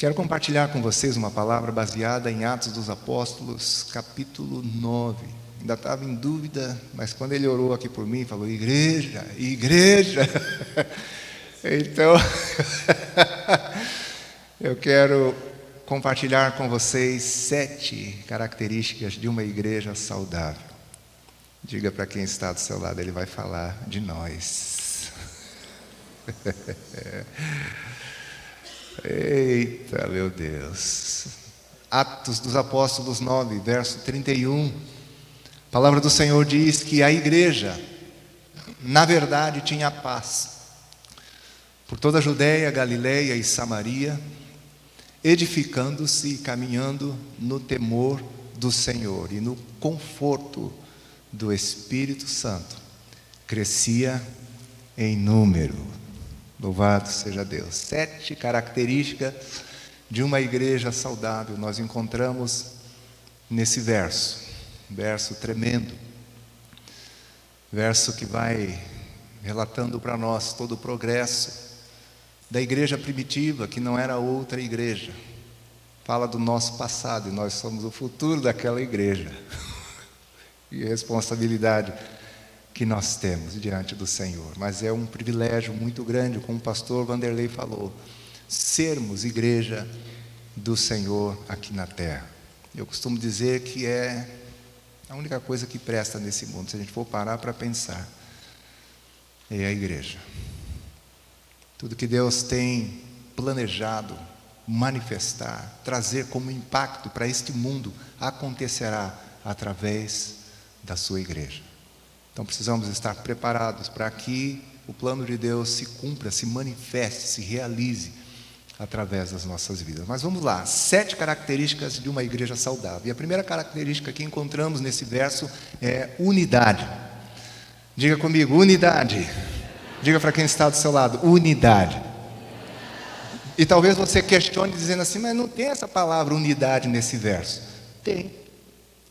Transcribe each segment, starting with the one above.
Quero compartilhar com vocês uma palavra baseada em Atos dos Apóstolos, capítulo 9. Ainda estava em dúvida, mas quando ele orou aqui por mim, falou: igreja, igreja. Então, eu quero compartilhar com vocês 7 características de uma igreja saudável. Diga para quem está do seu lado, ele vai falar de nós. Eita, meu Deus. Atos dos Apóstolos 9, verso 31. A palavra do Senhor diz que a igreja, na verdade, tinha paz por toda a Judéia, Galileia e Samaria, edificando-se e caminhando no temor do Senhor e no conforto do Espírito Santo. Crescia em número. Louvado seja Deus. 7 características de uma igreja saudável nós encontramos nesse verso. Verso tremendo. Verso que vai relatando para nós todo o progresso da igreja primitiva, que não era outra igreja. Fala do nosso passado e nós somos o futuro daquela igreja. E a responsabilidade que nós temos diante do Senhor. Mas é um privilégio muito grande, como o pastor Vanderlei falou, sermos igreja do Senhor aqui na terra. Eu costumo dizer que é a única coisa que presta nesse mundo, se a gente for parar para pensar, é a igreja. Tudo que Deus tem planejado, manifestar, trazer como impacto para este mundo, acontecerá através da sua igreja. Então precisamos estar preparados para que o plano de Deus se cumpra, se manifeste, se realize através das nossas vidas. Mas vamos lá, 7 características de uma igreja saudável. E a primeira característica que encontramos nesse verso é unidade. Diga comigo, unidade. Diga para quem está do seu lado, unidade. E talvez você questione dizendo assim, mas não tem essa palavra unidade nesse verso. Tem,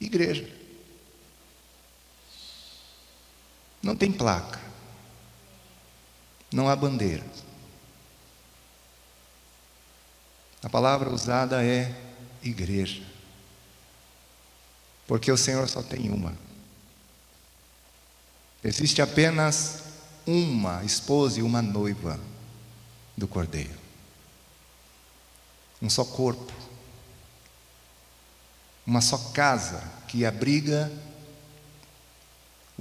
igreja. Não tem placa, não há bandeira. A palavra usada é igreja, porque o Senhor só tem uma. Existe apenas uma esposa e uma noiva do Cordeiro. Um só corpo, uma só casa que abriga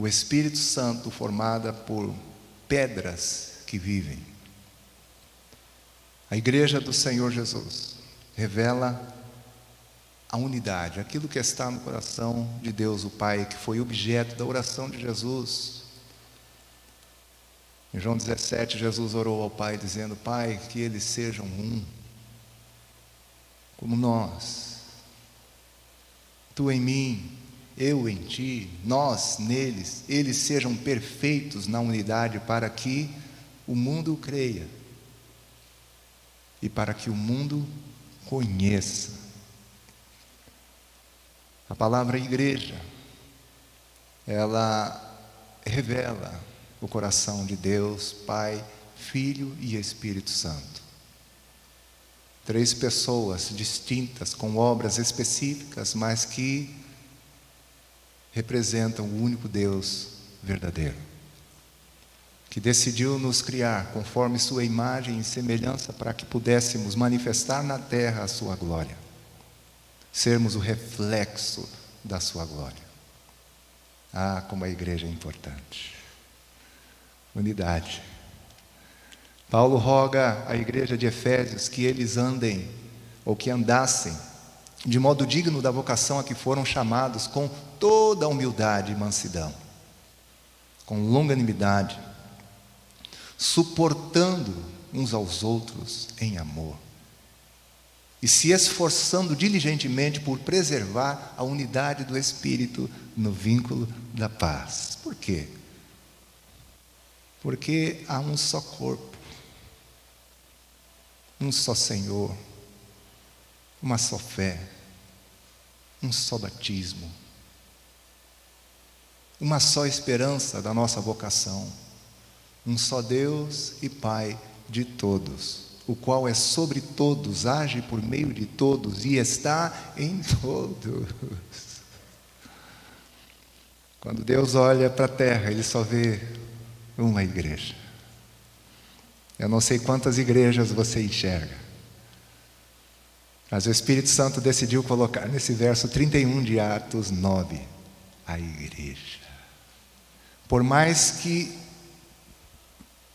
o Espírito Santo, formada por pedras que vivem. A igreja do Senhor Jesus revela a unidade, aquilo que está no coração de Deus o Pai, que foi objeto da oração de Jesus. Em João 17, Jesus orou ao Pai dizendo: Pai, que eles sejam um, como nós, Tu em mim, eu em ti, nós neles, eles sejam perfeitos na unidade, para que o mundo creia e para que o mundo conheça. A palavra igreja, ela revela o coração de Deus, Pai, Filho e Espírito Santo. 3 pessoas distintas, com obras específicas, mas que representam o único Deus verdadeiro, que decidiu nos criar conforme sua imagem e semelhança para que pudéssemos manifestar na terra a sua glória, sermos o reflexo da sua glória. Ah, como a igreja é importante. Unidade. Paulo roga à igreja de Efésios que eles andem, ou que andassem, de modo digno da vocação a que foram chamados, com toda a humildade e mansidão, com longanimidade, suportando uns aos outros em amor, e se esforçando diligentemente por preservar a unidade do Espírito no vínculo da paz. Por quê? Porque há um só corpo, um só Senhor, uma só fé, um só batismo, uma só esperança da nossa vocação, um só Deus e Pai de todos, o qual é sobre todos, age por meio de todos e está em todos. Quando Deus olha para a terra, Ele só vê uma igreja. Eu não sei quantas igrejas você enxerga, mas o Espírito Santo decidiu colocar nesse verso 31 de Atos 9, a igreja. Por mais que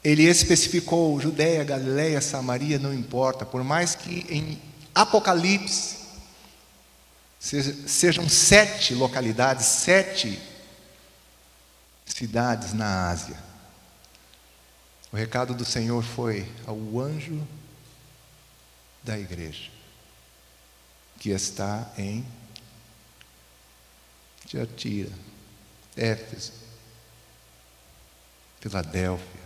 Ele especificou Judéia, Galiléia, Samaria, não importa. Por mais que em Apocalipse sejam 7 localidades, 7 cidades na Ásia, o recado do Senhor foi ao anjo da igreja, que está em Tiatira, Éfeso, Filadélfia,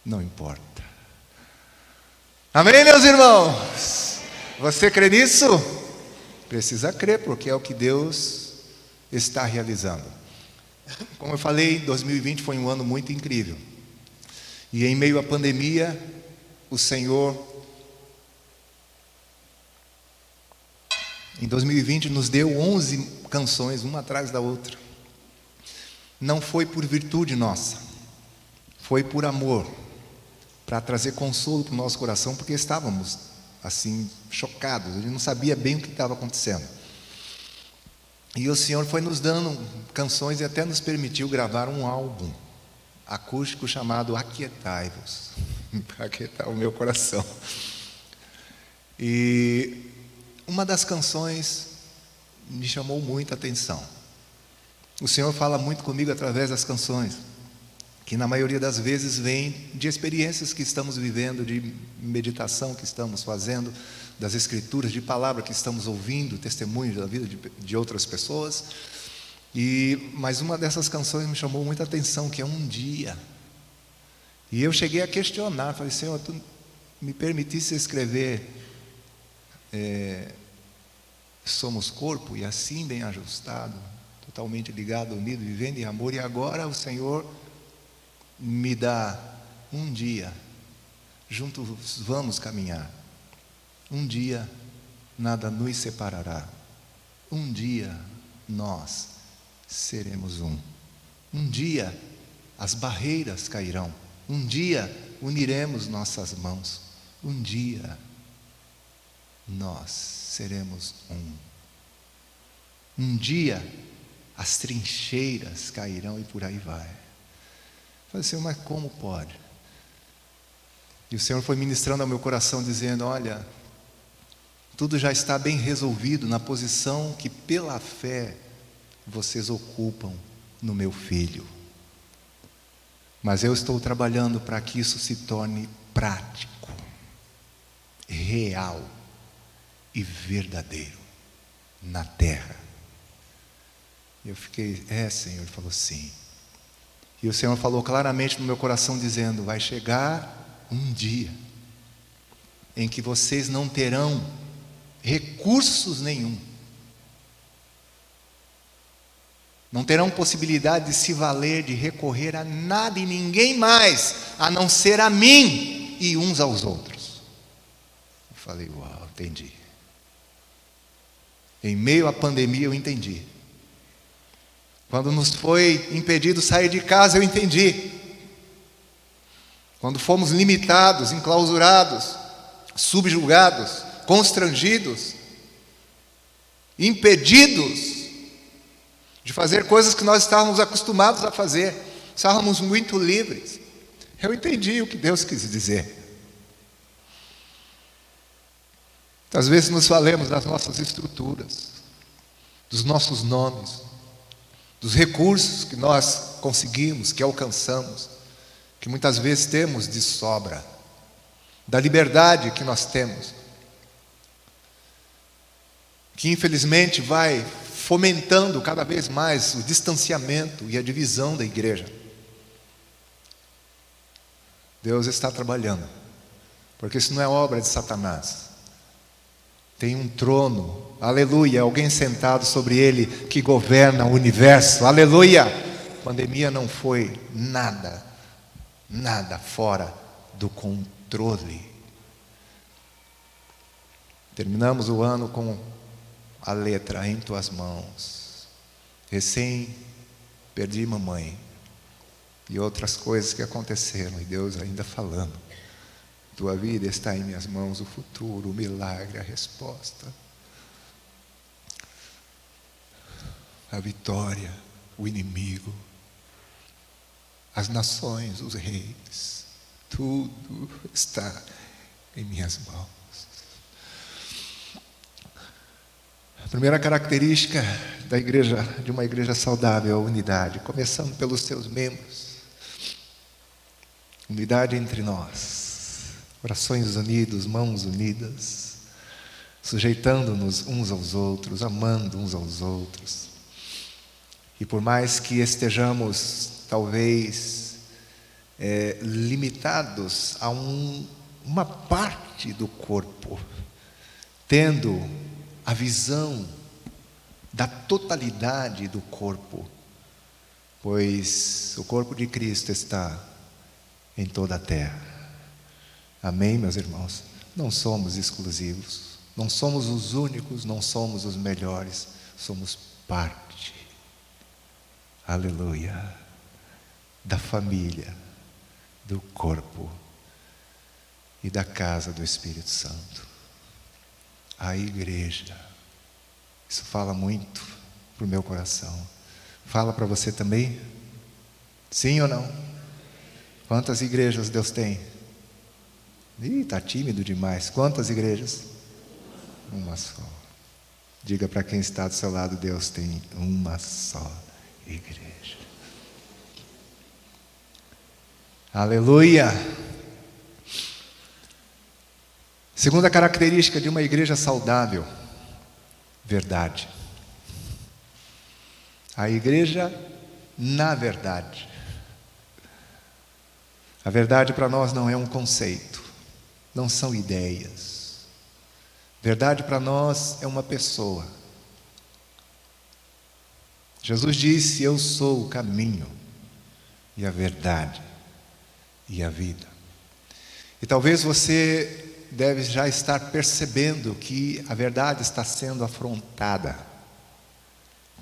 não importa. Amém, meus irmãos? Você crê nisso? Precisa crer, porque é o que Deus está realizando. Como eu falei, 2020 foi um ano muito incrível. E em meio à pandemia, o Senhor, em 2020, nos deu 11 canções, uma atrás da outra. Não foi por virtude nossa, foi por amor, para trazer consolo para o nosso coração, porque estávamos assim, chocados, a gente não sabia bem o que estava acontecendo. E o Senhor foi nos dando canções e até nos permitiu gravar um álbum acústico chamado Aquietai-vos, para aquietar o meu coração. E uma das canções me chamou muita atenção. O Senhor fala muito comigo através das canções, que na maioria das vezes vem de experiências que estamos vivendo, de meditação que estamos fazendo, das escrituras, de palavra que estamos ouvindo, testemunhos da vida de outras pessoas. Mas uma dessas canções me chamou muita atenção, que é Um Dia. E eu cheguei a questionar, falei: Senhor, Tu me permitisse escrever somos corpo, e assim bem ajustado, totalmente ligado, unido, vivendo em amor, e agora o Senhor me dá um dia, juntos vamos caminhar. Um dia nada nos separará. Um dia nós seremos um. Um dia as barreiras cairão. Um dia uniremos nossas mãos. Um dia nós seremos um. Um dia as trincheiras cairão e por aí vai. Eu falei: Senhor, mas como pode? E o Senhor foi ministrando ao meu coração, dizendo: olha, tudo já está bem resolvido na posição que pela fé vocês ocupam no meu Filho. Mas eu estou trabalhando para que isso se torne prático, real e verdadeiro na terra. E eu fiquei: Senhor. Ele falou: sim. E o Senhor falou claramente no meu coração, dizendo: vai chegar um dia em que vocês não terão recursos nenhum, não terão possibilidade de se valer, de recorrer a nada e ninguém mais, a não ser a mim e uns aos outros. Eu falei: uau, entendi. Em meio à pandemia eu entendi. Quando nos foi impedido sair de casa, eu entendi. Quando fomos limitados, enclausurados, subjugados, constrangidos, impedidos de fazer coisas que nós estávamos acostumados a fazer, estávamos muito livres. Eu entendi o que Deus quis dizer. Às vezes nos falamos das nossas estruturas, dos nossos nomes, dos recursos que nós conseguimos, que alcançamos, que muitas vezes temos de sobra, da liberdade que nós temos, que infelizmente vai fomentando cada vez mais o distanciamento e a divisão da igreja. Deus está trabalhando, porque isso não é obra de Satanás. Tem um trono, aleluia, alguém sentado sobre ele que governa o universo, aleluia. A pandemia não foi nada fora do controle Terminamos o ano com a letra Em Tuas Mãos. Recém perdi mamãe. E outras coisas que aconteceram. E Deus ainda falando. Tua vida está em minhas mãos, o futuro, o milagre, a resposta. A vitória, o inimigo. As nações, os reis. Tudo está em minhas mãos. A primeira característica da igreja, de uma igreja saudável, é a unidade, começando pelos seus membros. Unidade entre nós, corações unidos, mãos unidas, sujeitando-nos uns aos outros, amando uns aos outros. E por mais que estejamos, talvez, limitados a uma parte do corpo, tendo a visão da totalidade do corpo, pois o corpo de Cristo está em toda a terra. Amém, meus irmãos? Não somos exclusivos, não somos os únicos, não somos os melhores, somos parte, aleluia, da família, do corpo e da casa do Espírito Santo. A igreja. Isso fala muito para o meu coração. Fala para você também? Sim ou não? Quantas igrejas Deus tem? Está tímido demais. Quantas igrejas? Uma só. Diga para quem está do seu lado: Deus tem uma só igreja. Aleluia! Segunda característica de uma igreja saudável: verdade. A igreja na verdade. A verdade para nós não é um conceito, não são ideias. Verdade para nós é uma pessoa. Jesus disse: eu sou o caminho e a verdade e a vida. E talvez você deve já estar percebendo que a verdade está sendo afrontada,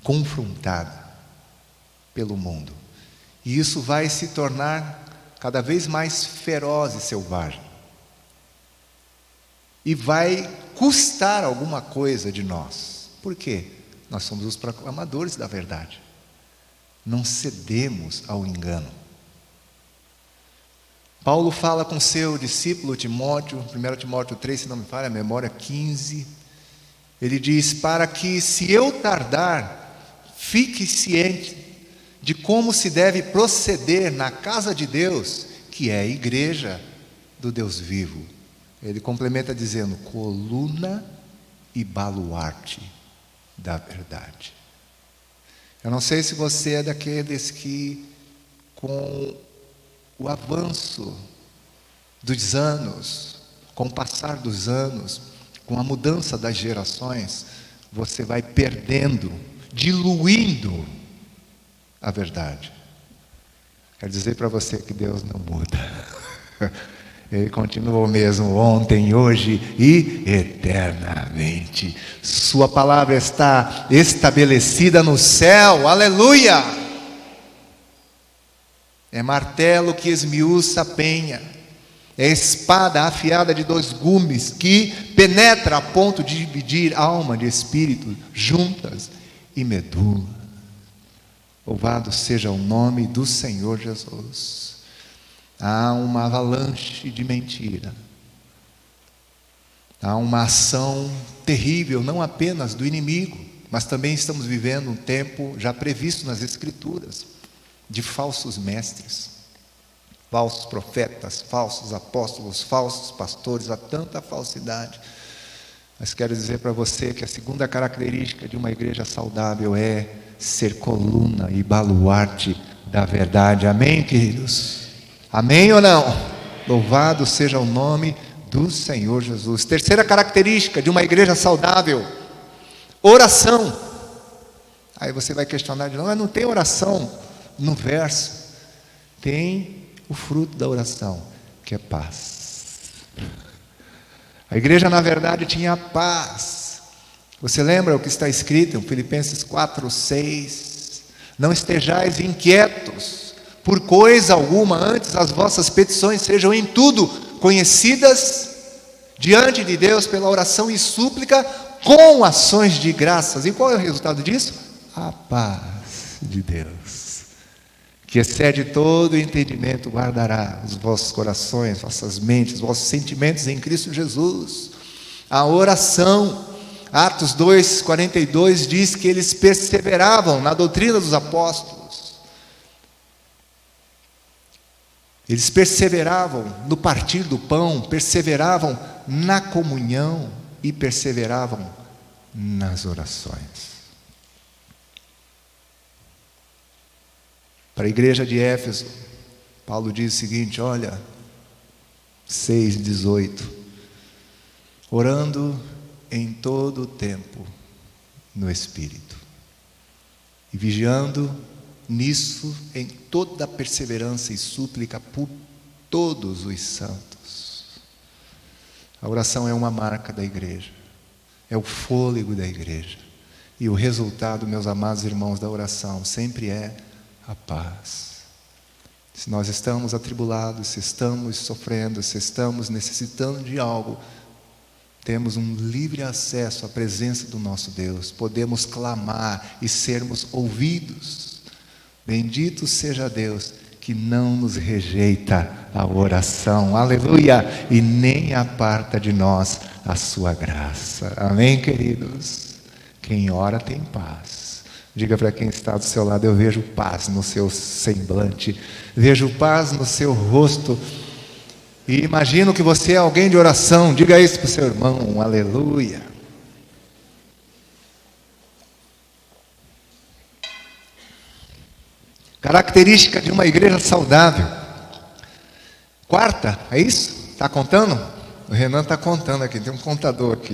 confrontada pelo mundo. E isso vai se tornar cada vez mais feroz e selvagem. E vai custar alguma coisa de nós. Por quê? Nós somos os proclamadores da verdade. Não cedemos ao engano. Paulo fala com seu discípulo Timóteo, 1 Timóteo 3, se não me falha a memória, 15. Ele diz: para que, se eu tardar, fique ciente de como se deve proceder na casa de Deus, que é a igreja do Deus vivo. Ele complementa dizendo: coluna e baluarte da verdade. Eu não sei se você é daqueles que, com o avanço dos anos, com o passar dos anos, com a mudança das gerações, você vai perdendo, diluindo a verdade. Quero dizer para você que Deus não muda. Ele continua o mesmo ontem, hoje e eternamente. Sua palavra está estabelecida no céu. Aleluia! É martelo que esmiuça a penha. É espada afiada de 2 gumes que penetra a ponto de dividir alma de espírito, juntas e medula. Louvado seja o nome do Senhor Jesus. Há uma avalanche de mentira. Há uma ação terrível, não apenas do inimigo, mas também estamos vivendo um tempo já previsto nas Escrituras, de falsos mestres, falsos profetas, falsos apóstolos, falsos pastores. Há tanta falsidade. Mas quero dizer para você que a segunda característica de uma igreja saudável é ser coluna e baluarte da verdade. Amém, queridos? Amém ou não? Louvado seja o nome do Senhor Jesus. Terceira característica de uma igreja saudável: oração. Aí você vai questionar de novo: mas não tem oração no verso? Tem o fruto da oração, que é paz. A igreja, na verdade, tinha paz. Você lembra o que está escrito em Filipenses 4:6? Não estejais inquietos por coisa alguma, antes as vossas petições sejam em tudo conhecidas diante de Deus pela oração e súplica com ações de graças. E qual é o resultado disso? A paz de Deus, que excede todo entendimento, guardará os vossos corações, vossas mentes, vossos sentimentos em Cristo Jesus. A oração, Atos 2:42 diz que eles perseveravam na doutrina dos apóstolos. Eles perseveravam no partir do pão, perseveravam na comunhão e perseveravam nas orações. Para a igreja de Éfeso, Paulo diz o seguinte, olha, 6:18, orando em todo o tempo no Espírito, e vigiando nisso em toda perseverança e súplica por todos os santos. A oração é uma marca da igreja, é o fôlego da igreja, e o resultado, meus amados irmãos, da oração sempre é a paz. Se nós estamos atribulados, se estamos sofrendo, se estamos necessitando de algo, temos um livre acesso à presença do nosso Deus, podemos clamar e sermos ouvidos. Bendito seja Deus que não nos rejeita a oração, aleluia, e nem aparta de nós a sua graça. Amém, queridos? Quem ora tem paz. Diga para quem está do seu lado, eu vejo paz no seu semblante, vejo paz no seu rosto, e imagino que você é alguém de oração. Diga isso para o seu irmão, aleluia. Característica de uma igreja saudável. Quarta, é isso? Está contando? O Renan está contando aqui, tem um contador aqui.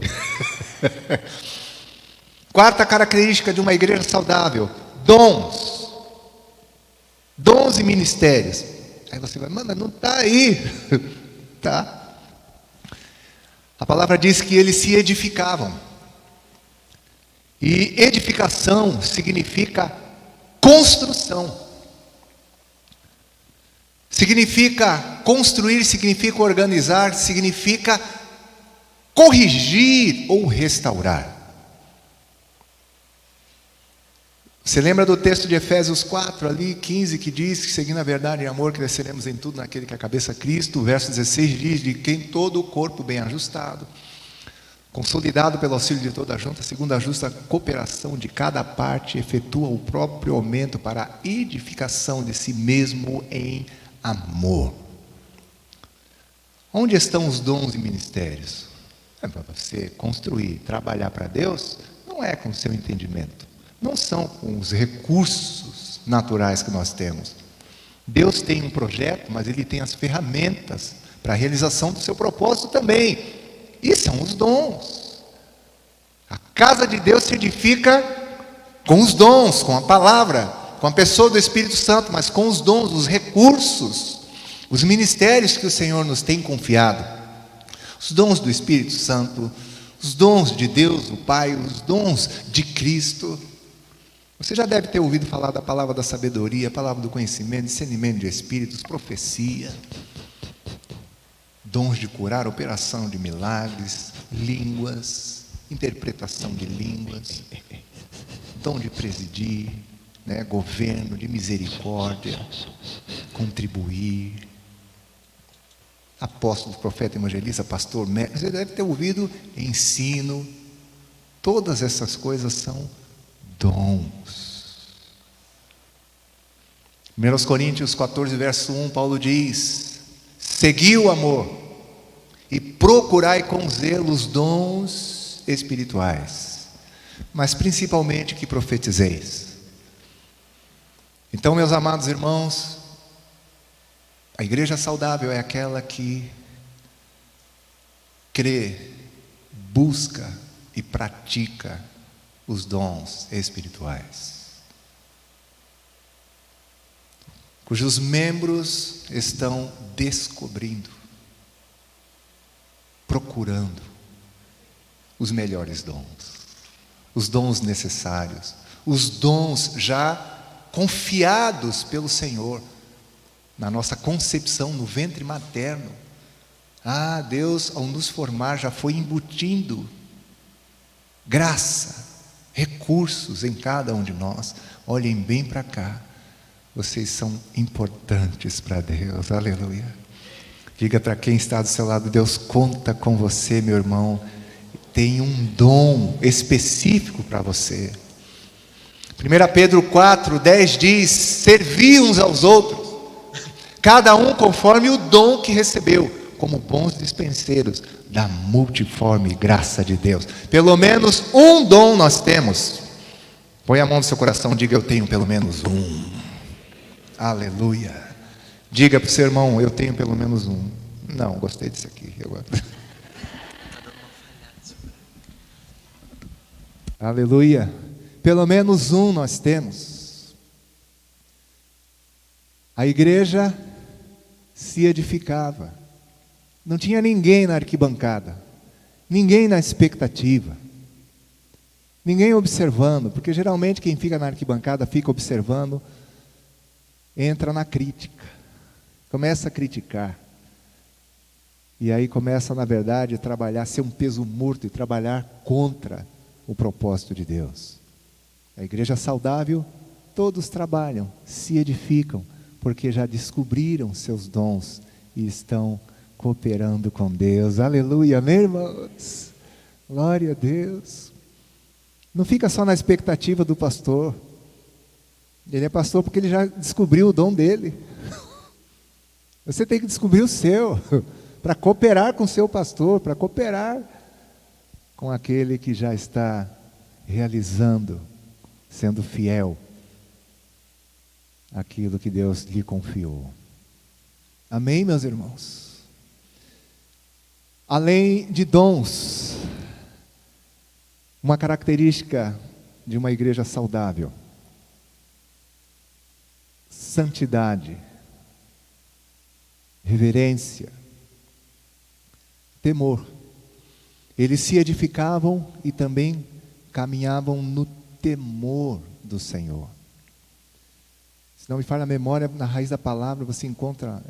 Quarta característica de uma igreja saudável: dons. Dons e ministérios. Aí você vai, mano, não está aí. Tá. A palavra diz que eles se edificavam. E edificação significa construção. Significa construir, significa organizar, significa corrigir ou restaurar. Você lembra do texto de Efésios 4, ali, 15, que diz que seguindo a verdade e amor, cresceremos em tudo naquele que é a cabeça Cristo. O verso 16 diz, de quem todo o corpo bem ajustado, consolidado pelo auxílio de toda a junta, segundo a justa cooperação de cada parte, efetua o próprio aumento para a edificação de si mesmo em amor. Onde estão os dons e ministérios? É para você construir, trabalhar para Deus, não é com o seu entendimento. Não são com os recursos naturais que nós temos. Deus tem um projeto, mas Ele tem as ferramentas para a realização do seu propósito também. E são os dons. A casa de Deus se edifica com os dons, com a palavra, com a pessoa do Espírito Santo, mas com os dons, os recursos, os ministérios que o Senhor nos tem confiado. Os dons do Espírito Santo, os dons de Deus, o Pai, os dons de Cristo. Você já deve ter ouvido falar da palavra da sabedoria, a palavra do conhecimento, discernimento de espíritos, profecia, dons de curar, operação de milagres, línguas, interpretação de línguas, dom de presidir, governo, de misericórdia, contribuir, apóstolo, profeta, evangelista, pastor, mestre. Você deve ter ouvido ensino. Todas essas coisas são dons. 1 Coríntios 14, verso 1, Paulo diz: segui o amor e procurai com zelo os dons espirituais, mas principalmente que profetizeis. Então, meus amados irmãos, a igreja saudável é aquela que crê, busca e pratica os dons espirituais, cujos membros estão descobrindo, procurando os melhores dons, os dons necessários, os dons já confiados pelo Senhor na nossa concepção no ventre materno. Deus, ao nos formar, já foi embutindo graça, recursos em cada um de nós. Olhem bem para cá, vocês são importantes para Deus, aleluia. Diga para quem está do seu lado: Deus conta com você, meu irmão, tem um dom específico para você. 1 Pedro 4:10 diz: servi uns aos outros, cada um conforme o dom que recebeu, como bons dispenseiros da multiforme graça de Deus. Pelo menos um dom nós temos. Põe a mão no seu coração, diga: eu tenho pelo menos um. Aleluia. Diga para o seu irmão: eu tenho pelo menos um. Não, gostei disso aqui. Aleluia. Pelo menos um nós temos. A igreja se edificava. Não tinha ninguém na arquibancada, ninguém na expectativa, ninguém observando, porque geralmente quem fica na arquibancada fica observando, entra na crítica, começa a criticar, e aí começa, na verdade, a trabalhar, ser um peso morto e trabalhar contra o propósito de Deus. A igreja saudável, todos trabalham, se edificam, porque já descobriram seus dons e estão cooperando com Deus. Aleluia, amém, irmãos? Glória a Deus. Não fica só na expectativa do pastor. Ele é pastor porque ele já descobriu o dom dele. Você tem que descobrir o seu, para cooperar com o seu pastor, para cooperar com aquele que já está realizando, sendo fiel àquilo que Deus lhe confiou. Amém, meus irmãos? Além de dons, uma característica de uma igreja saudável: santidade, reverência, temor. Eles se edificavam e também caminhavam no temor do Senhor. Se não me falha a memória, na raiz da palavra você encontra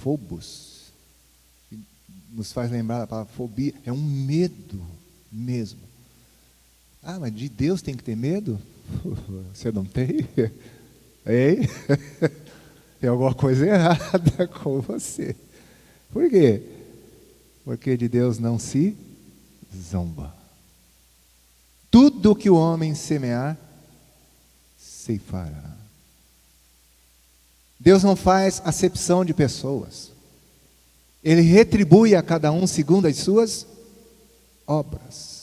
phobos, que nos faz lembrar da palavra fobia. É um medo mesmo. Mas de Deus tem que ter medo? Você não tem? Ei? Tem alguma coisa errada com você. Por quê? Porque de Deus não se zomba. Tudo que o homem semear, ceifará. Deus não faz acepção de pessoas. Ele retribui a cada um segundo as suas obras.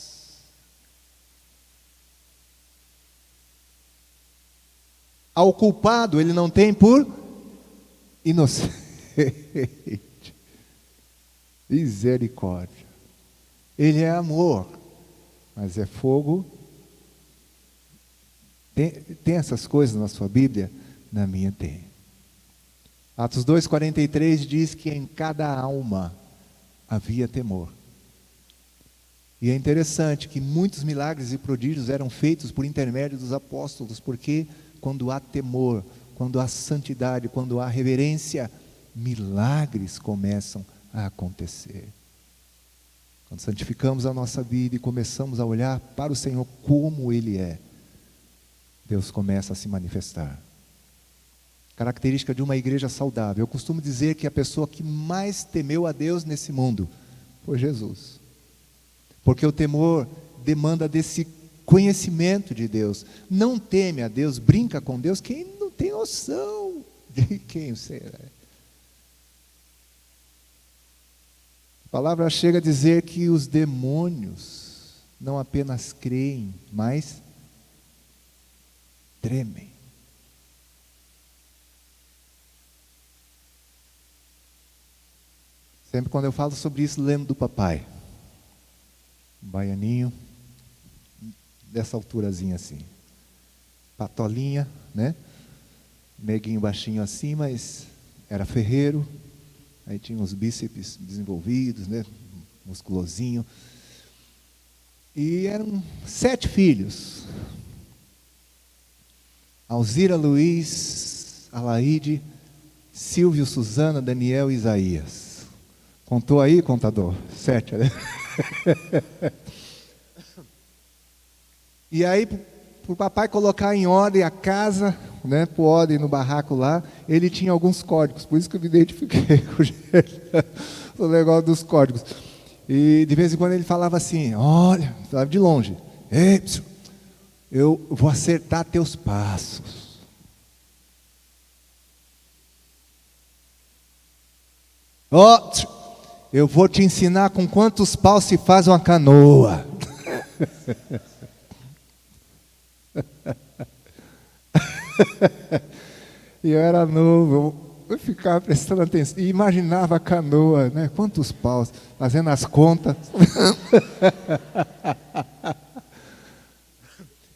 Ao culpado ele não tem por inocente. Misericórdia. Ele é amor, mas é fogo. Tem essas coisas na sua Bíblia? Na minha tem. Atos 2,43 diz que em cada alma havia temor. E é interessante que muitos milagres e prodígios eram feitos por intermédio dos apóstolos, porque quando há temor, quando há santidade, quando há reverência, milagres começam a acontecer. Quando santificamos a nossa vida e começamos a olhar para o Senhor como Ele é, Deus começa a se manifestar. Característica de uma igreja saudável. Eu costumo dizer que a pessoa que mais temeu a Deus nesse mundo foi Jesus. Porque o temor demanda desse conhecimento de Deus. Não teme a Deus, brinca com Deus, quem não tem noção de quem você é. A palavra chega a dizer que os demônios não apenas creem, mas tremem. Sempre quando eu falo sobre isso, lembro do papai. Um baianinho, dessa alturazinha assim. Patolinha, né? Neguinho baixinho assim, mas era ferreiro. Aí tinha os bíceps desenvolvidos, né? Musculosinho. E eram 7 filhos. Alzira, Luiz, Alaide, Silvio, Suzana, Daniel e Isaías. Contou aí, contador? 7, né? E aí, para o papai colocar em ordem a casa, né, por ordem no barraco lá, ele tinha alguns códigos, por isso que eu me identifiquei com o negócio dos códigos. E de vez em quando ele falava assim, olha, falava de longe, ei, eu vou acertar teus passos. Ó, eu vou te ensinar com quantos paus se faz uma canoa. E eu era novo, eu ficava prestando atenção e imaginava a canoa, né? Quantos paus, fazendo as contas.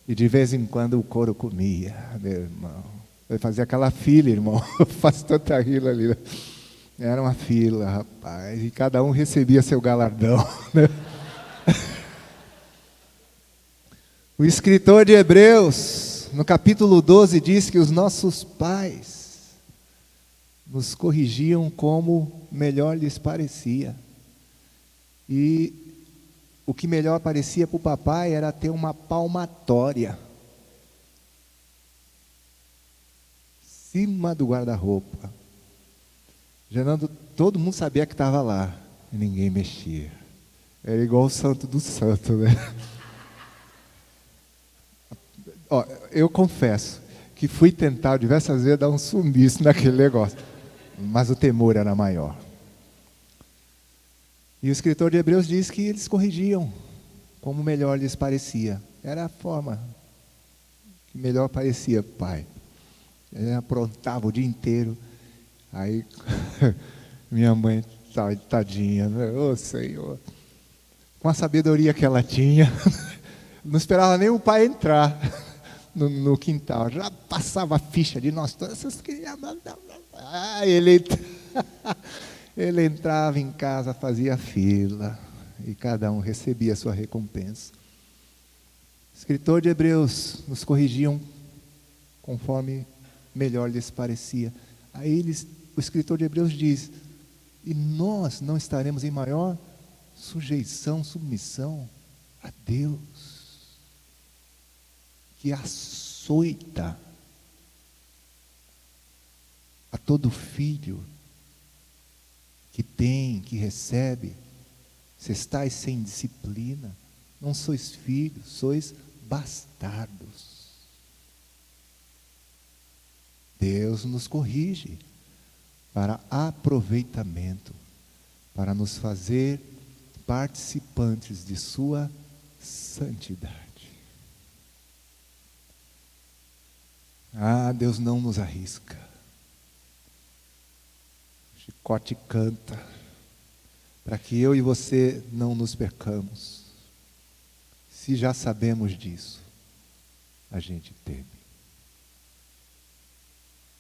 E de vez em quando o couro comia, meu irmão. Eu fazia aquela fila, irmão. Eu faço tanta rila ali. Era uma fila, rapaz. E cada um recebia seu galardão, né? O escritor de Hebreus, no capítulo 12, diz que os nossos pais nos corrigiam como melhor lhes parecia. E o que melhor parecia para o papai era ter uma palmatória em cima do guarda-roupa. Gerando, todo mundo sabia que estava lá e ninguém mexia. Era igual o santo do santo, né? Ó, eu confesso que fui tentado diversas vezes dar um sumiço naquele negócio, mas o temor era maior. E o escritor de Hebreus diz que eles corrigiam como melhor lhes parecia. Era a forma que melhor parecia para o pai. Ele aprontava o dia inteiro. Aí minha mãe, tadinha, né? Ô Senhor, com a sabedoria que ela tinha, não esperava nem o pai entrar no quintal, já passava a ficha de nós todos. Essas crianças, ele entrava em casa, fazia fila, e cada um recebia a sua recompensa. O escritor de Hebreus nos corrigiam conforme melhor lhes parecia. Aí o escritor de Hebreus diz, e nós não estaremos em maior sujeição, submissão a Deus, que açoita a todo filho que recebe. Se estáis sem disciplina, não sois filhos, sois bastardos. Deus nos corrige para aproveitamento, para nos fazer participantes de sua santidade. Ah, Deus não nos arrisca. O chicote canta para que eu e você não nos percamos. Se já sabemos disso, a gente teme.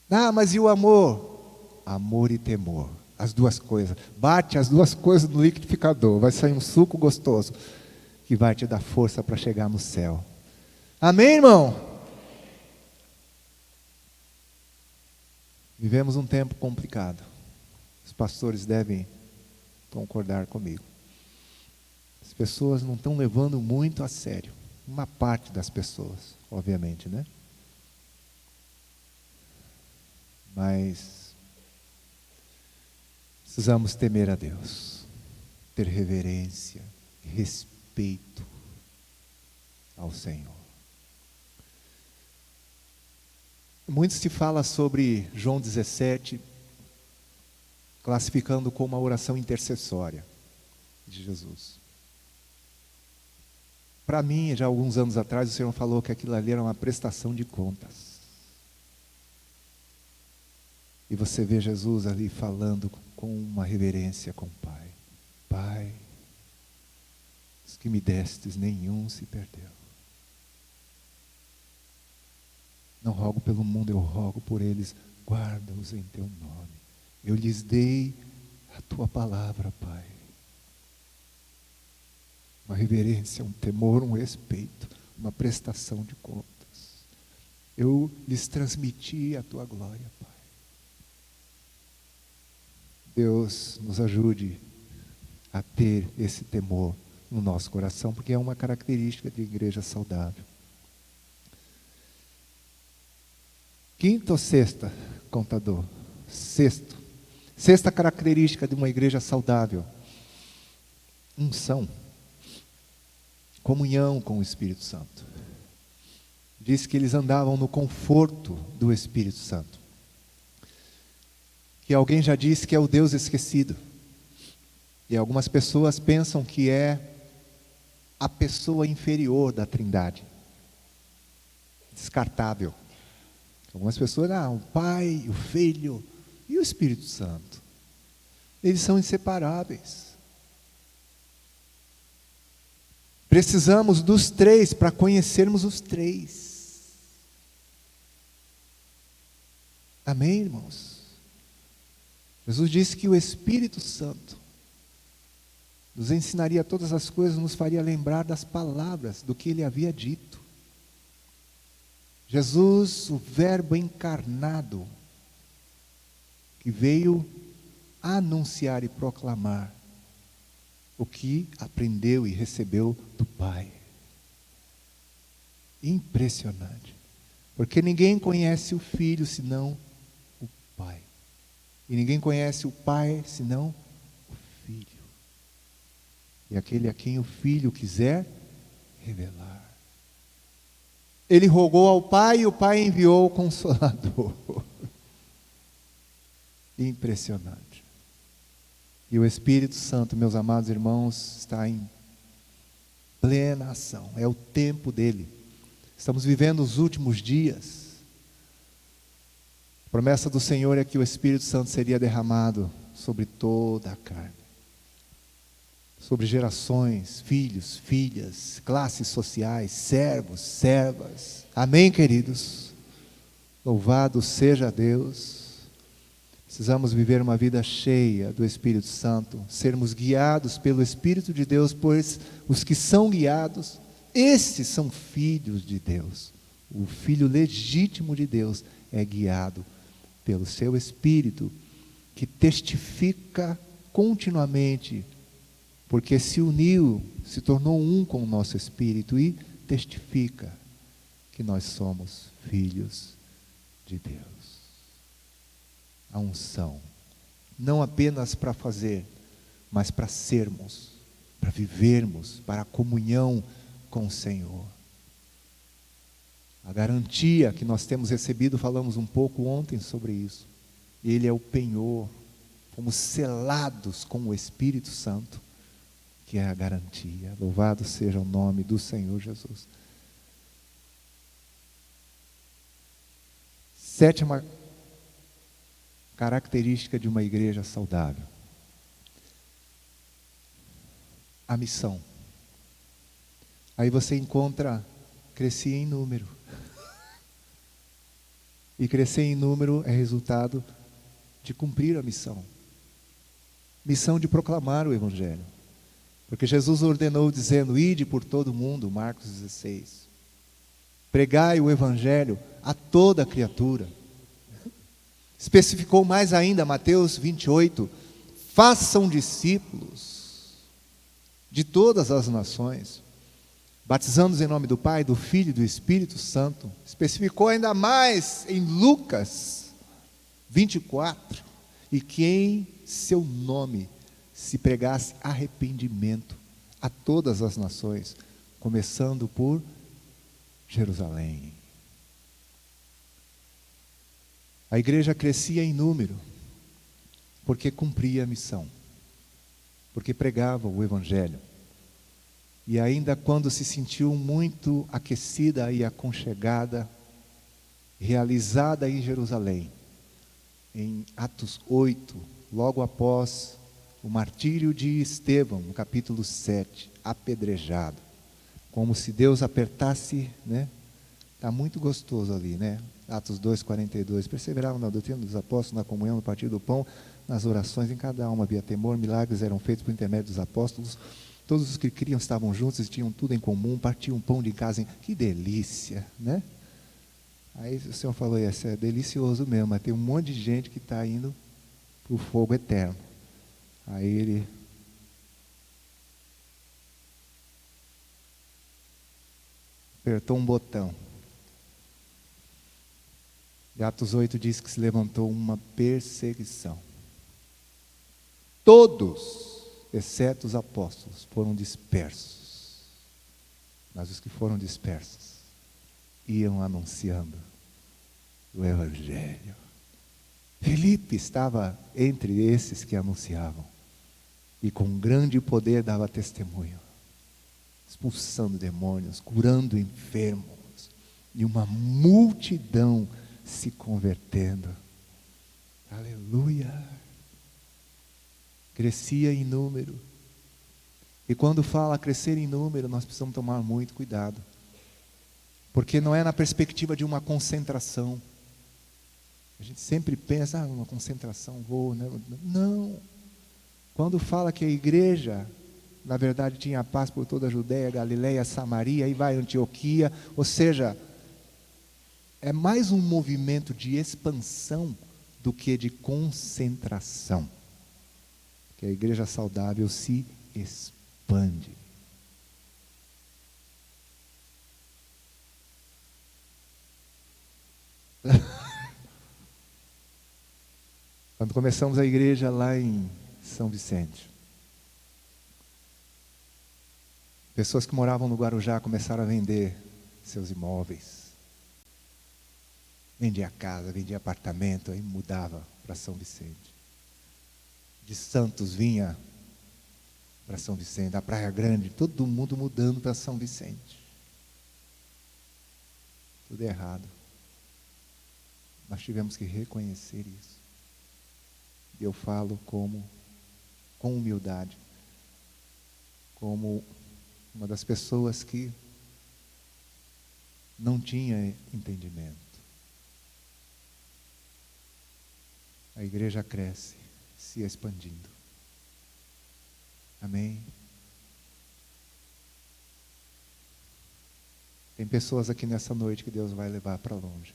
Ah, mas e o amor? Amor e temor, as duas coisas. Bate as duas coisas no liquidificador, vai sair um suco gostoso que vai te dar força para chegar no céu. Amém, irmão? Vivemos um tempo complicado. Os pastores devem concordar comigo. As pessoas não estão levando muito a sério. Uma parte das pessoas, obviamente, né? Mas precisamos temer a Deus, ter reverência, respeito ao Senhor. Muito se fala sobre João 17, classificando como a oração intercessória de Jesus. Para mim, já alguns anos atrás, o Senhor falou que aquilo ali era uma prestação de contas. E você vê Jesus ali falando com uma reverência com o Pai. Pai, os que me destes, nenhum se perdeu. Não rogo pelo mundo, eu rogo por eles, guarda-os em teu nome. Eu lhes dei a tua palavra, Pai. uma reverência, um temor, um respeito, uma prestação de contas. Eu lhes transmiti a tua glória, Pai. Deus nos ajude a ter esse temor no nosso coração, porque é uma característica de igreja saudável. Quinta ou sexta, contador? Sexta característica de uma igreja saudável: unção, comunhão com o Espírito Santo. Diz que eles andavam no conforto do Espírito Santo, que alguém já disse que é o Deus esquecido, e algumas pessoas pensam que é a pessoa inferior da Trindade, descartável. Algumas pessoas, o Pai, o Filho e o Espírito Santo, eles são inseparáveis. Precisamos dos três para conhecermos os três. Amém, irmãos? Jesus disse que o Espírito Santo nos ensinaria todas as coisas, nos faria lembrar das palavras, do que Ele havia dito. Jesus, o Verbo encarnado, que veio anunciar e proclamar o que aprendeu e recebeu do Pai. Impressionante. Porque ninguém conhece o Filho senão o Pai. E ninguém conhece o Pai senão o Filho. E aquele a quem o Filho quiser revelar. Ele rogou ao Pai e o Pai enviou o Consolador. Impressionante. E o Espírito Santo, meus amados irmãos, está em plena ação. É o tempo dele. Estamos vivendo os últimos dias. A promessa do Senhor é que o Espírito Santo seria derramado sobre toda a carne. Sobre gerações, filhos, filhas, classes sociais, servos, servas. Amém, queridos? Louvado seja Deus. Precisamos viver uma vida cheia do Espírito Santo, sermos guiados pelo Espírito de Deus, pois os que são guiados, esses são filhos de Deus. O filho legítimo de Deus é guiado pelo seu Espírito, que testifica continuamente, porque se uniu, se tornou um com o nosso Espírito e testifica que nós somos filhos de Deus. A unção, não apenas para fazer, mas para sermos, para vivermos, para a comunhão com o Senhor. A garantia que nós temos recebido, falamos um pouco ontem sobre isso. Ele é o penhor, fomos selados com o Espírito Santo, que é a garantia. Louvado seja o nome do Senhor Jesus. Sétima característica de uma igreja saudável: a missão. Aí você encontra crescer em número. E crescer em número é resultado de cumprir a missão. Missão de proclamar o Evangelho. Porque Jesus ordenou dizendo: ide por todo o mundo, Marcos 16. Pregai o Evangelho a toda criatura. Especificou mais ainda, Mateus 28, façam discípulos de todas as nações, batizando-os em nome do Pai, do Filho e do Espírito Santo. Especificou ainda mais em Lucas 24, e que em seu nome se pregasse arrependimento a todas as nações, começando por Jerusalém. A igreja crescia em número, porque cumpria a missão, porque pregava o Evangelho. E ainda quando se sentiu muito aquecida e aconchegada, realizada em Jerusalém, em Atos 8, logo após o martírio de Estevão, no capítulo 7, apedrejado, como se Deus apertasse, né? Está muito gostoso ali, né? Atos 2, 42, perseveravam na doutrina dos apóstolos, na comunhão, no partir do pão, nas orações, em cada alma havia temor, milagres eram feitos por intermédio dos apóstolos, todos os que criam estavam juntos e tinham tudo em comum, partiam pão de casa. Que delícia, né? Aí o Senhor falou, isso é delicioso mesmo, mas tem um monte de gente que está indo para o fogo eterno. Aí ele apertou um botão. E Atos 8 diz que se levantou uma perseguição. Todos, exceto os apóstolos, foram dispersos. Mas os que foram dispersos iam anunciando o Evangelho. Filipe estava entre esses que anunciavam. E com grande poder dava testemunho. Expulsando demônios, curando enfermos. E uma multidão se convertendo. Aleluia. Crescia em número. E quando fala crescer em número, nós precisamos tomar muito cuidado. Porque não é na perspectiva de uma concentração. A gente sempre pensa, uma concentração, vou, né? Não. Quando fala que a igreja, na verdade, tinha paz por toda a Judéia, Galiléia, Samaria, aí vai Antioquia, ou seja, é mais um movimento de expansão do que de concentração. Que a igreja saudável se expande. Quando começamos a igreja lá em São Vicente, pessoas que moravam no Guarujá começaram a vender seus imóveis. Vendia casa, vendia apartamento, aí mudava para São Vicente. De Santos vinha para São Vicente, da Praia Grande, todo mundo mudando para São Vicente. Tudo errado. Nós tivemos que reconhecer isso. E eu falo com humildade, como uma das pessoas que não tinha entendimento. A igreja cresce, se expandindo. Amém? Tem pessoas aqui nessa noite que Deus vai levar para longe.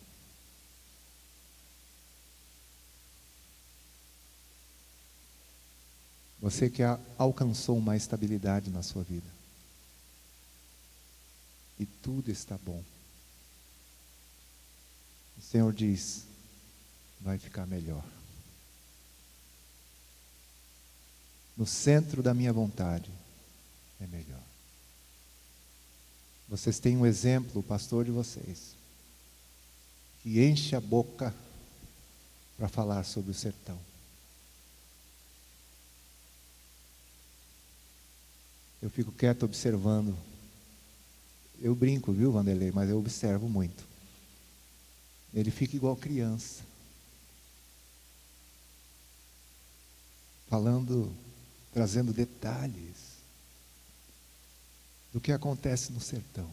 Você que alcançou uma estabilidade na sua vida. E tudo está bom. O Senhor diz, vai ficar melhor. No centro da minha vontade é melhor. Vocês têm um exemplo, o pastor de vocês, que enche a boca para falar sobre o sertão. Eu fico quieto observando. Eu brinco, viu, Vanderlei, mas eu observo muito. Ele fica igual criança. Falando, trazendo detalhes do que acontece no sertão.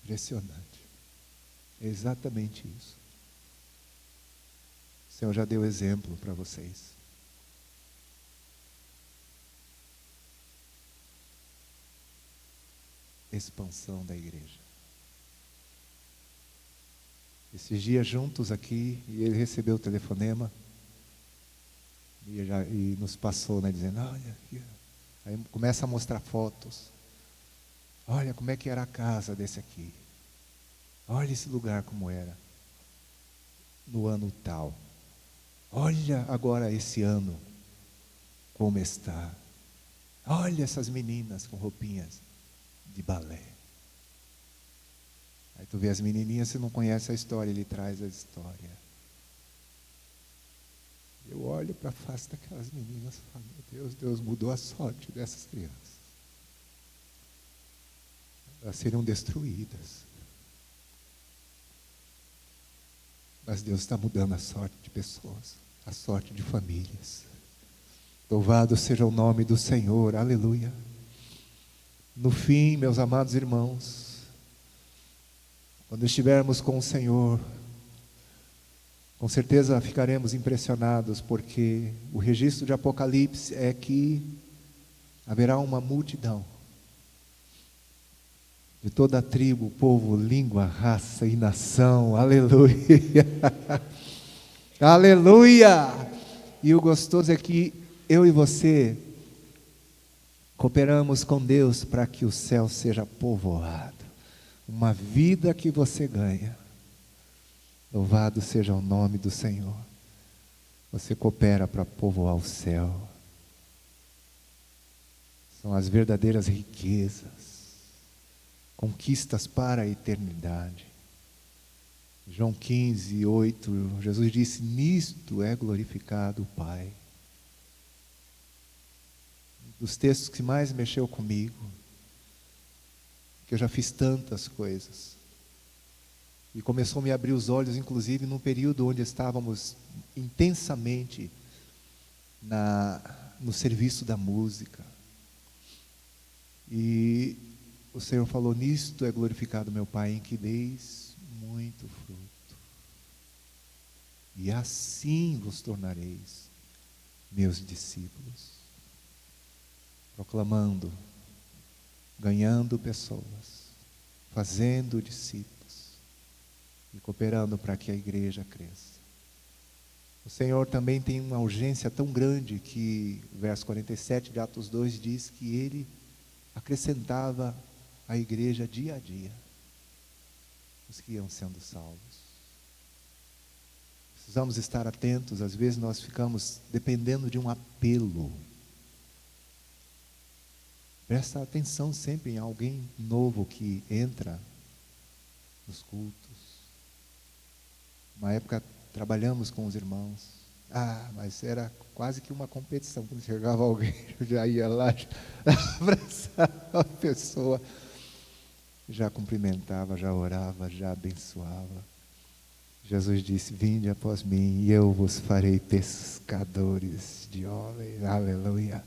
Impressionante. É exatamente isso. O Senhor já deu exemplo para vocês. Expansão da igreja. Esses dias juntos aqui, e ele recebeu o telefonema e nos passou, né, dizendo, olha, aí começa a mostrar fotos. Olha como é que era a casa desse aqui. Olha esse lugar como era no ano tal. Olha agora esse ano como está. Olha essas meninas com roupinhas de balé. Aí tu vê as menininhas, você não conhece a história, ele traz a história. Eu olho para a face daquelas meninas e falo, meu Deus, Deus mudou a sorte dessas crianças. Elas seriam destruídas. Mas Deus está mudando a sorte de pessoas, a sorte de famílias. Louvado seja o nome do Senhor, aleluia. No fim, meus amados irmãos, quando estivermos com o Senhor, Com certeza ficaremos impressionados, porque o registro de Apocalipse é que haverá uma multidão de toda a tribo, povo, língua, raça e nação. Aleluia! Aleluia! E o gostoso é que eu e você cooperamos com Deus para que o céu seja povoado. Uma vida que você ganha. Louvado seja o nome do Senhor. Você coopera para povoar o céu. São as verdadeiras riquezas, conquistas para a eternidade. João 15, 8, Jesus disse: nisto é glorificado o Pai. Um dos textos que mais mexeu comigo, que eu já fiz tantas coisas, e começou a me abrir os olhos, inclusive num período onde estávamos intensamente no serviço da música. E o Senhor falou: nisto é glorificado meu Pai, em que deis muito fruto, e assim vos tornareis meus discípulos, proclamando, ganhando pessoas, fazendo discípulos e cooperando para que a igreja cresça. O Senhor também tem uma urgência tão grande que o verso 47 de Atos 2 diz que Ele acrescentava à igreja dia a dia os que iam sendo salvos. Precisamos estar atentos. Às vezes nós ficamos dependendo de um apelo. Presta atenção sempre em alguém novo que entra nos cultos. Uma época trabalhamos com os irmãos. Mas era quase que uma competição. Quando chegava alguém, eu já ia lá, já abraçava a pessoa, já cumprimentava, já orava, já abençoava. Jesus disse: vinde após mim e eu vos farei pescadores de homens. Aleluia.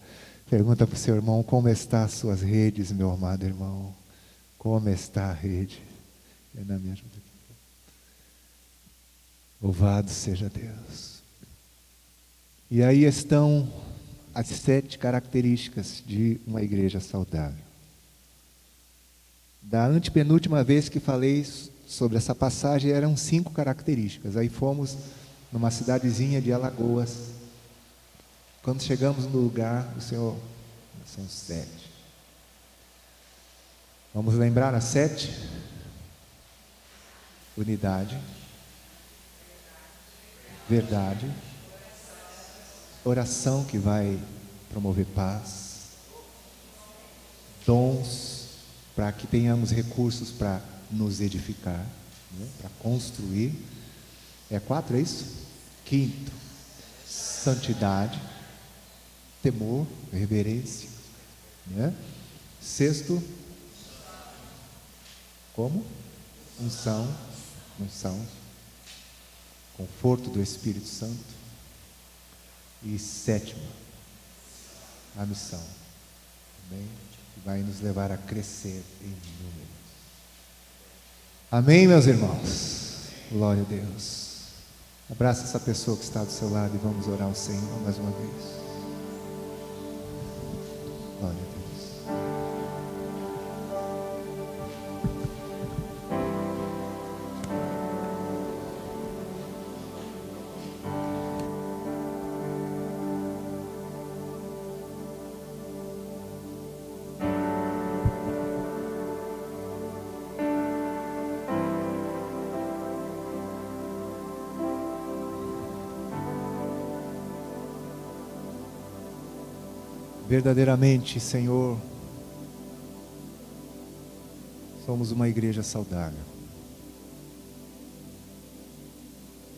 Pergunta para o seu irmão: como está as suas redes, meu amado irmão? Como está a rede? É na minha ajuda. Louvado seja Deus. E aí estão as 7 características de uma igreja saudável. Da antepenúltima vez que falei sobre essa passagem, eram 5 características. Aí fomos numa cidadezinha de Alagoas. Quando chegamos no lugar, o Senhor, são 7. Vamos lembrar as 7? Unidade, verdade, oração que vai promover paz, dons para que tenhamos recursos para nos edificar, né? Para construir. 4, é isso? 5, santidade, temor, reverência, né? 6, como? Unção, conforto do Espírito Santo. E 7, a missão, amém? Que vai nos levar a crescer em números. Amém, meus irmãos? Glória a Deus. Abraça essa pessoa que está do seu lado e vamos orar ao Senhor mais uma vez. Glória a Deus. Verdadeiramente, Senhor, somos uma igreja saudável.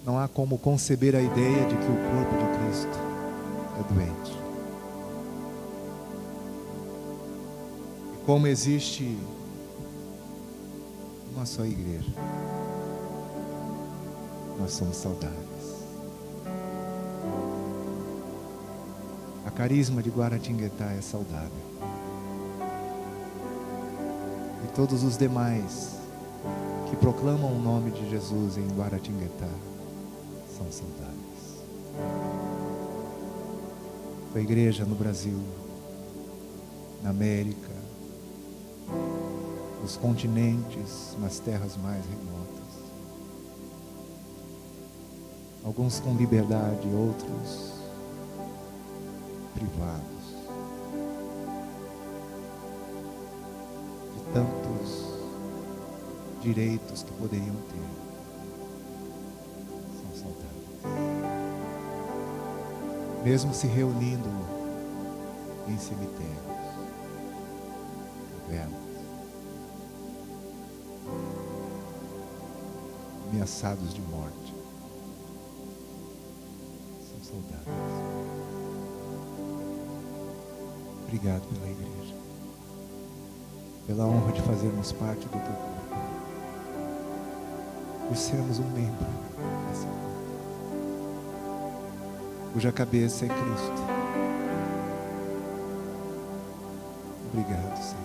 Não há como conceber a ideia de que o corpo de Cristo é doente. E como existe uma só igreja, nós somos saudáveis. A Carisma de Guaratinguetá é saudável. E todos os demais que proclamam o nome de Jesus em Guaratinguetá são saudáveis. Tua igreja no Brasil, na América, nos continentes, nas terras mais remotas. Alguns com liberdade, outros privados. De tantos direitos que poderiam ter. São saudáveis. Mesmo se reunindo em cemitérios, cavernas, ameaçados de morte, são saudáveis. Obrigado pela igreja, pela honra de fazermos parte do teu corpo, por sermos um membro desse corpo, cuja cabeça é Cristo. Obrigado, Senhor.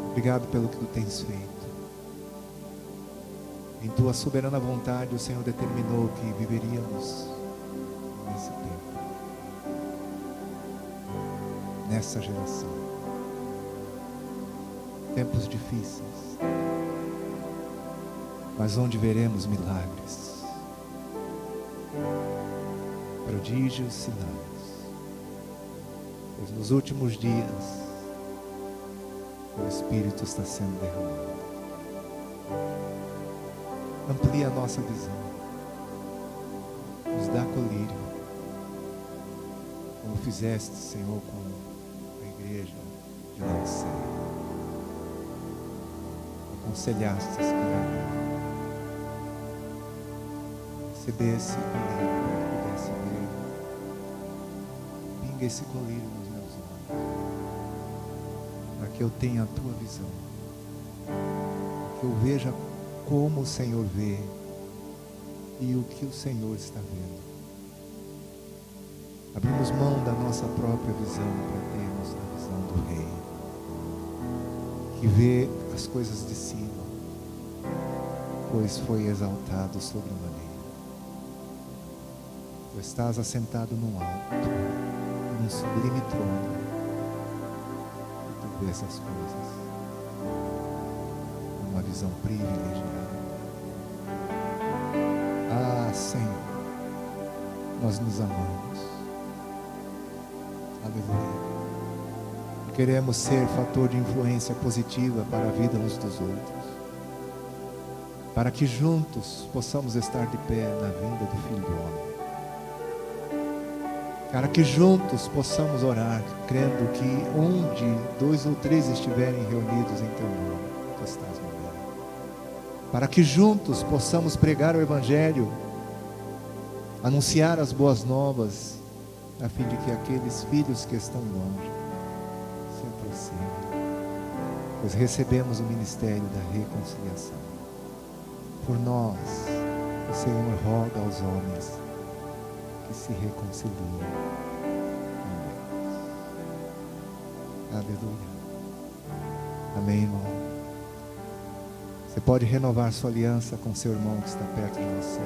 Obrigado pelo que tu tens feito. Em tua soberana vontade, o Senhor determinou que viveríamos nesse tempo, nessa geração. Tempos difíceis, mas onde veremos milagres, prodígios, sinais. Pois nos últimos dias, o Espírito está sendo derramado. Amplia a nossa visão, nos dá colírio, como fizeste, Senhor, com a igreja de Laodiceia. Aconselhaste que recebesse colírio, para que pudesse ver. Pinga esse colírio nos meus olhos, para que eu tenha a tua visão, para que eu veja como o Senhor vê e o que o Senhor está vendo. Abrimos mão da nossa própria visão para termos a visão do Rei, que vê as coisas de cima, pois foi exaltado sobremaneira. Tu estás assentado num alto, num sublime trono, e tu vês as coisas, uma visão privilegiada. Ah, Senhor, nós nos amamos. Aleluia. E queremos ser fator de influência positiva para a vida uns dos outros, para que juntos possamos estar de pé na vinda do Filho do Homem, para que juntos possamos orar, crendo que onde 2 ou 3 estiverem reunidos em teu nome, tu estás no meio, para que juntos possamos pregar o Evangelho, anunciar as boas novas, a fim de que aqueles filhos que estão longe se aproximem, pois recebemos o ministério da reconciliação. Por nós, o Senhor roga aos homens que se reconciliem com Deus. Aleluia. Amém, irmão. Você pode renovar sua aliança com seu irmão que está perto de você.